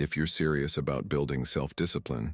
If you're serious about building self-discipline,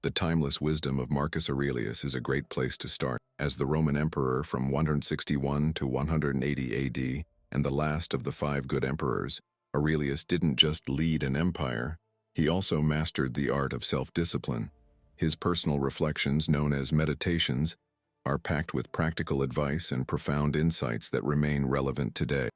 the timeless wisdom of Marcus Aurelius is a great place to start. As the Roman emperor from 161 to 180 AD and the last of the five good emperors, Aurelius didn't just lead an empire, he also mastered the art of self-discipline. His personal reflections, known as meditations, are packed with practical advice and profound insights that remain relevant today.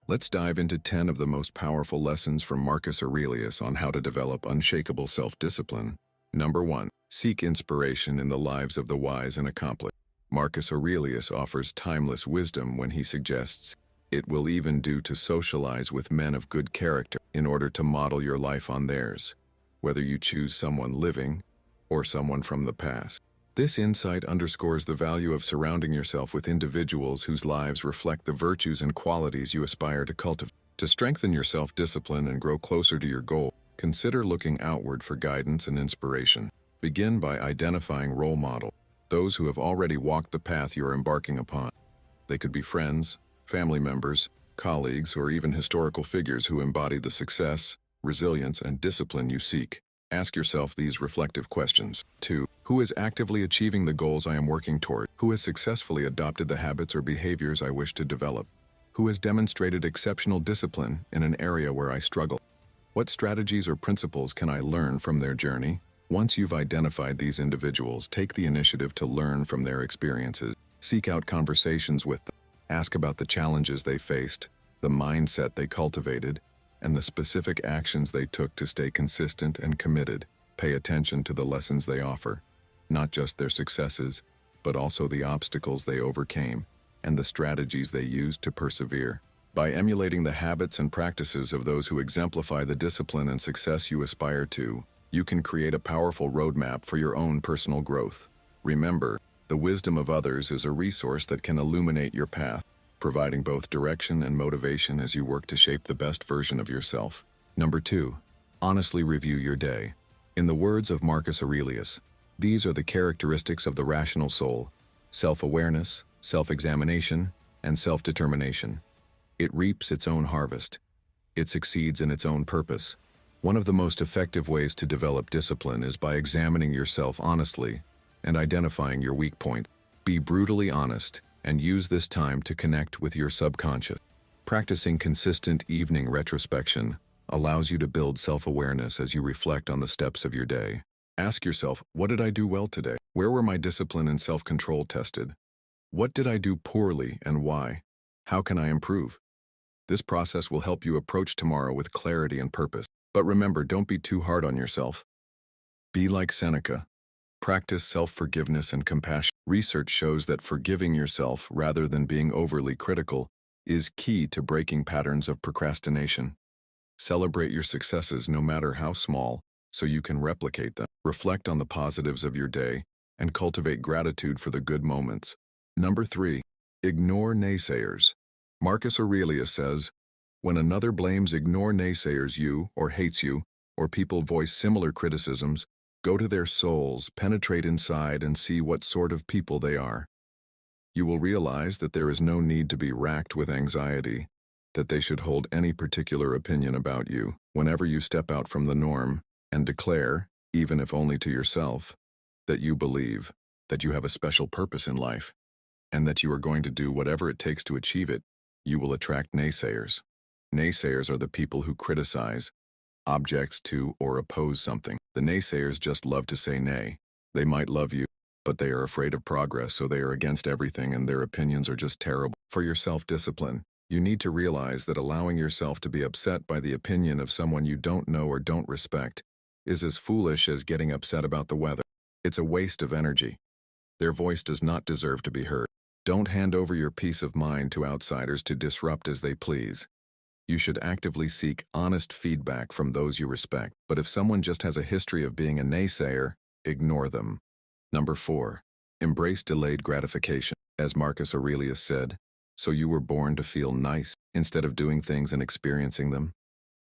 Let's dive into 10 of the most powerful lessons from Marcus Aurelius on how to develop unshakable self-discipline. Number 1. Seek inspiration in the lives of the wise and accomplished. Marcus Aurelius offers timeless wisdom when he suggests, "It will even do to socialize with men of good character in order to model your life on theirs, whether you choose someone living or someone from the past." This insight underscores the value of surrounding yourself with individuals whose lives reflect the virtues and qualities you aspire to cultivate. To strengthen your self-discipline and grow closer to your goal, consider looking outward for guidance and inspiration. Begin by identifying role models, those who have already walked the path you are embarking upon. They could be friends, family members, colleagues, or even historical figures who embody the success, resilience, and discipline you seek. Ask yourself these reflective questions. 2. Who is actively achieving the goals I am working toward? Who has successfully adopted the habits or behaviors I wish to develop? Who has demonstrated exceptional discipline in an area where I struggle? What strategies or principles can I learn from their journey? Once you've identified these individuals, take the initiative to learn from their experiences. Seek out conversations with them. Ask about the challenges they faced, the mindset they cultivated, and the specific actions they took to stay consistent and committed. Pay attention to the lessons they offer, not just their successes, but also the obstacles they overcame and the strategies they used to persevere. By emulating the habits and practices of those who exemplify the discipline and success you aspire to, you can create a powerful roadmap for your own personal growth. Remember, the wisdom of others is a resource that can illuminate your path, providing both direction and motivation as you work to shape the best version of yourself. Number 2. Honestly review your day. In the words of Marcus Aurelius, these are the characteristics of the rational soul: self-awareness, self-examination, and self-determination. It reaps its own harvest. It succeeds in its own purpose. One of the most effective ways to develop discipline is by examining yourself honestly and identifying your weak points. Be brutally honest and use this time to connect with your subconscious. Practicing consistent evening retrospection allows you to build self-awareness as you reflect on the steps of your day. Ask yourself, what did I do well today? Where were my discipline and self-control tested? What did I do poorly and why? How can I improve? This process will help you approach tomorrow with clarity and purpose. But remember, don't be too hard on yourself. Be like Seneca. Practice self-forgiveness and compassion. Research shows that forgiving yourself rather than being overly critical is key to breaking patterns of procrastination. Celebrate your successes no matter how small, so you can replicate them. Reflect on the positives of your day and cultivate gratitude for the good moments. Number 3. Ignore naysayers. Marcus Aurelius says, "When another blames, ignore naysayers you, or hates you, or people voice similar criticisms, go to their souls, penetrate inside, and see what sort of people they are. You will realize that there is no need to be racked with anxiety, that they should hold any particular opinion about you. Whenever you step out from the norm and declare, even if only to yourself, that you believe, that you have a special purpose in life, and that you are going to do whatever it takes to achieve it, you will attract naysayers. Naysayers are the people who criticize, objects to, or oppose something. The naysayers just love to say nay. They might love you, but they are afraid of progress, so they are against everything and their opinions are just terrible. For your self-discipline, you need to realize that allowing yourself to be upset by the opinion of someone you don't know or don't respect is as foolish as getting upset about the weather. It's a waste of energy. Their voice does not deserve to be heard. Don't hand over your peace of mind to outsiders to disrupt as they please. You should actively seek honest feedback from those you respect. But if someone just has a history of being a naysayer, ignore them. Number 4. Embrace delayed gratification. As Marcus Aurelius said, "So you were born to feel nice instead of doing things and experiencing them?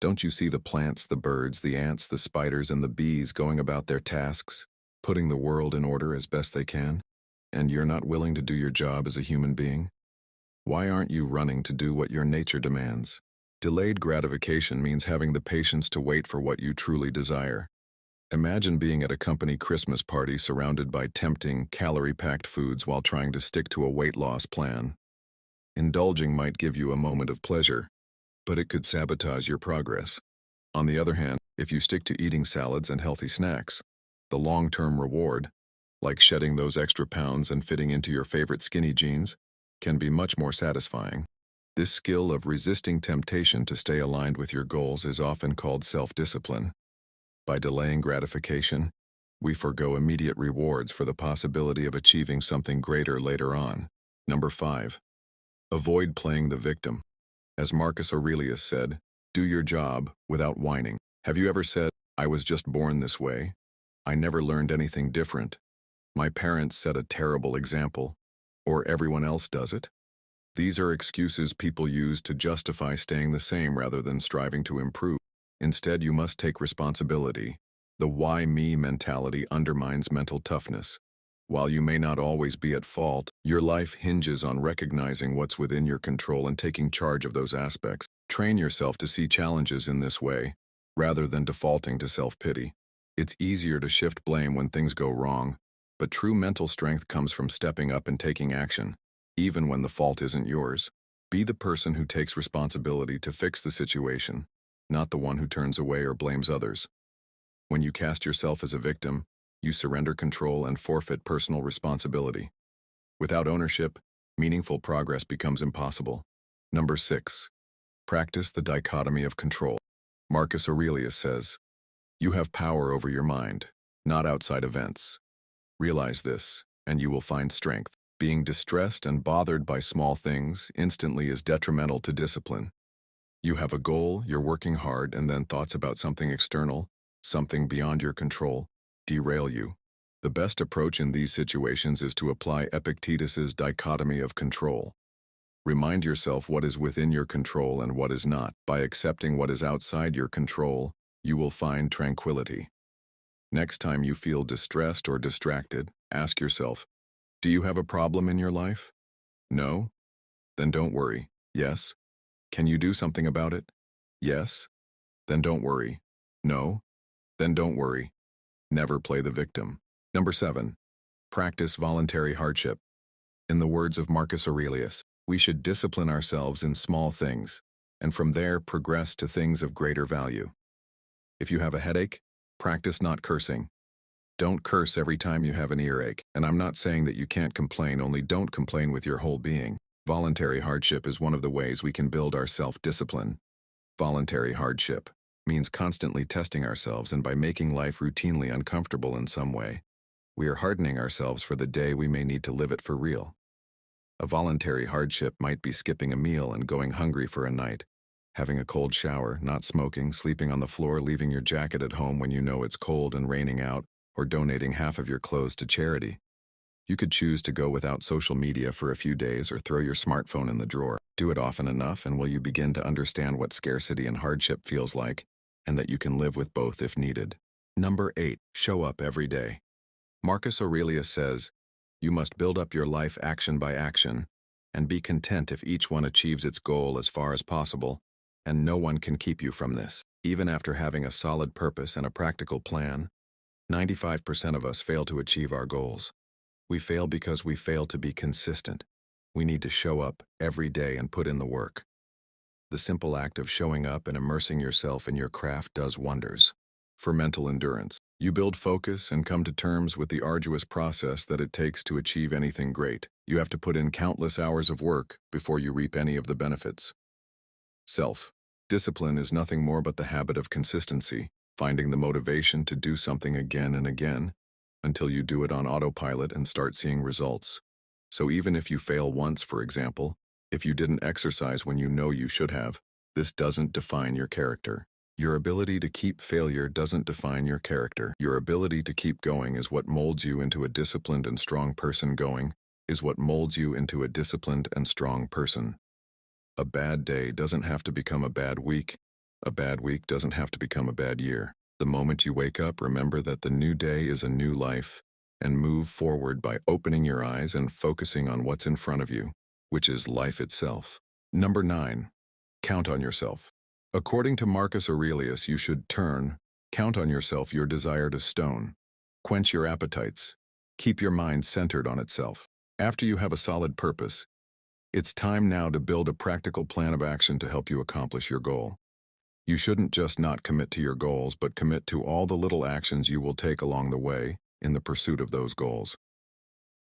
Don't you see the plants, the birds, the ants, the spiders, and the bees going about their tasks, putting the world in order as best they can? And you're not willing to do your job as a human being? Why aren't you running to do what your nature demands? Delayed gratification means having the patience to wait for what you truly desire. Imagine being at a company Christmas party surrounded by tempting, calorie-packed foods while trying to stick to a weight loss plan. Indulging might give you a moment of pleasure, but it could sabotage your progress. On the other hand, if you stick to eating salads and healthy snacks, the long-term reward, like shedding those extra pounds and fitting into your favorite skinny jeans, can be much more satisfying. This skill of resisting temptation to stay aligned with your goals is often called self-discipline. By delaying gratification, we forego immediate rewards for the possibility of achieving something greater later on. Number 5. Avoid playing the victim. As Marcus Aurelius said, do your job without whining. Have you ever said, I was just born this way? I never learned anything different. My parents set a terrible example. Or everyone else does it? These are excuses people use to justify staying the same rather than striving to improve. Instead, you must take responsibility. The why me mentality undermines mental toughness. While you may not always be at fault, your life hinges on recognizing what's within your control and taking charge of those aspects. Train yourself to see challenges in this way, rather than defaulting to self-pity. It's easier to shift blame when things go wrong, but true mental strength comes from stepping up and taking action, even when the fault isn't yours. Be the person who takes responsibility to fix the situation, not the one who turns away or blames others. When you cast yourself as a victim, you surrender control and forfeit personal responsibility. Without ownership, meaningful progress becomes impossible. Number 6. Practice the dichotomy of control. Marcus Aurelius says, you have power over your mind, not outside events. Realize this, and you will find strength. Being distressed and bothered by small things instantly is detrimental to discipline. You have a goal, you're working hard, and then thoughts about something external, something beyond your control, derail you. The best approach in these situations is to apply Epictetus's dichotomy of control. Remind yourself what is within your control and what is not. By accepting what is outside your control, you will find tranquility. Next time you feel distressed or distracted, ask yourself, do you have a problem in your life? No? Then don't worry. Yes? Can you do something about it? Yes? Then don't worry. No? Then don't worry. Never play the victim. Number 7. Practice voluntary hardship. In the words of Marcus Aurelius, we should discipline ourselves in small things, and from there progress to things of greater value. If you have a headache, practice not cursing. Don't curse every time you have an earache, and I'm not saying that you can't complain, only don't complain with your whole being. Voluntary hardship is one of the ways we can build our self-discipline. Voluntary hardship means constantly testing ourselves, and by making life routinely uncomfortable in some way, we are hardening ourselves for the day we may need to live it for real. A voluntary hardship might be skipping a meal and going hungry for a night, having a cold shower, not smoking, sleeping on the floor, leaving your jacket at home when you know it's cold and raining out, or donating half of your clothes to charity. You could choose to go without social media for a few days or throw your smartphone in the drawer. Do it often enough, and will you begin to understand what scarcity and hardship feels like, and that you can live with both if needed. Number 8. Show up every day. Marcus Aurelius says, you must build up your life action by action, and be content if each one achieves its goal as far as possible, and no one can keep you from this. Even after having a solid purpose and a practical plan, 95% of us fail to achieve our goals. We fail because we fail to be consistent. We need to show up every day and put in the work. The simple act of showing up and immersing yourself in your craft does wonders. For mental endurance, you build focus and come to terms with the arduous process that it takes to achieve anything great. You have to put in countless hours of work before you reap any of the benefits. Self-discipline is nothing more but the habit of consistency, finding the motivation to do something again and again, until you do it on autopilot and start seeing results. So even if you fail once, for example, if you didn't exercise when you know you should have, this doesn't define your character. Your ability to keep failure doesn't define your character. Your ability to keep going is what molds you into a disciplined and strong person. Going is what molds you into a disciplined and strong person. A bad day doesn't have to become a bad week. A bad week doesn't have to become a bad year. The moment you wake up, remember that the new day is a new life, and move forward by opening your eyes and focusing on what's in front of you, which is life itself. Number 9. Count on yourself. According to Marcus Aurelius, you should count on yourself your desire to stone, quench your appetites, keep your mind centered on itself. After you have a solid purpose, it's time now to build a practical plan of action to help you accomplish your goal. You shouldn't just not commit to your goals, but commit to all the little actions you will take along the way in the pursuit of those goals.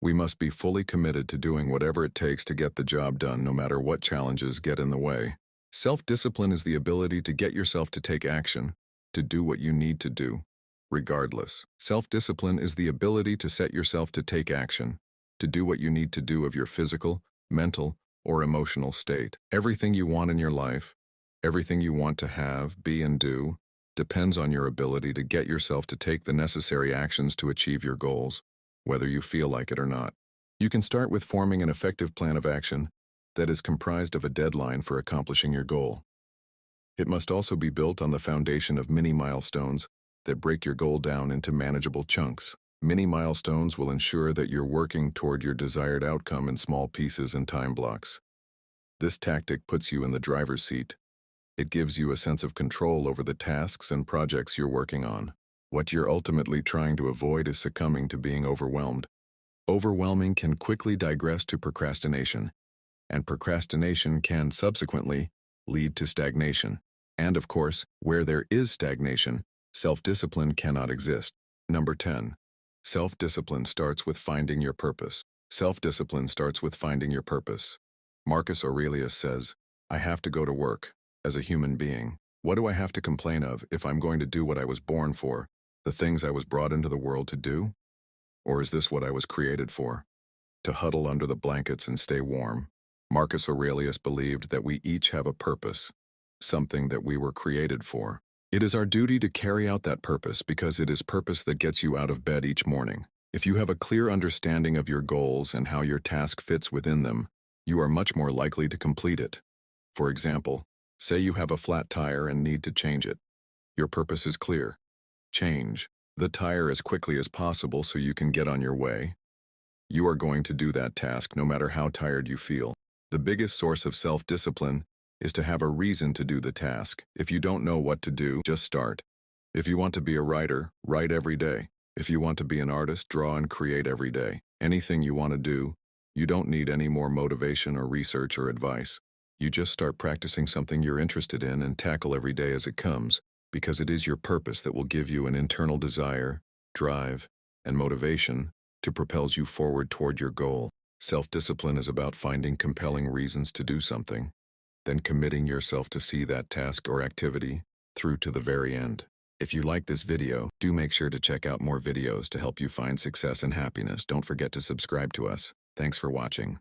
We must be fully committed to doing whatever it takes to get the job done, no matter what challenges get in the way. Self-discipline is the ability to get yourself to take action, to do what you need to do, regardless. Self-discipline is the ability to set yourself to take action, to do what you need to do of your physical, mental, or emotional state. Everything you want in your life, everything you want to have, be, and do, depends on your ability to get yourself to take the necessary actions to achieve your goals, whether you feel like it or not. You can start with forming an effective plan of action that is comprised of a deadline for accomplishing your goal. It must also be built on the foundation of mini milestones that break your goal down into manageable chunks. Mini milestones will ensure that you're working toward your desired outcome in small pieces and time blocks. This tactic puts you in the driver's seat. It gives you a sense of control over the tasks and projects you're working on. What you're ultimately trying to avoid is succumbing to being overwhelmed. Overwhelming can quickly digress to procrastination, and procrastination can subsequently lead to stagnation. And of course, where there is stagnation, self-discipline cannot exist. Number 10. Self-discipline starts with finding your purpose. Self-discipline starts with finding your purpose. Marcus Aurelius says, "I have to go to work. As a human being, what do I have to complain of if I'm going to do what I was born for, the things I was brought into the world to do? Or is this what I was created for? To huddle under the blankets and stay warm?" Marcus Aurelius believed that we each have a purpose, something that we were created for. It is our duty to carry out that purpose because it is purpose that gets you out of bed each morning. If you have a clear understanding of your goals and how your task fits within them, you are much more likely to complete it. For example, say you have a flat tire and need to change it. Your purpose is clear. Change the tire as quickly as possible so you can get on your way. You are going to do that task no matter how tired you feel. The biggest source of self-discipline is to have a reason to do the task. If you don't know what to do, just start. If you want to be a writer, write every day. If you want to be an artist, draw and create every day. Anything you want to do, you don't need any more motivation or research or advice. You just start practicing something you're interested in and tackle every day as it comes, because it is your purpose that will give you an internal desire, drive, and motivation to propel you forward toward your goal. Self-discipline is about finding compelling reasons to do something, then committing yourself to see that task or activity through to the very end. If you like this video, do make sure to check out more videos to help you find success and happiness. Don't forget to subscribe to us. Thanks for watching.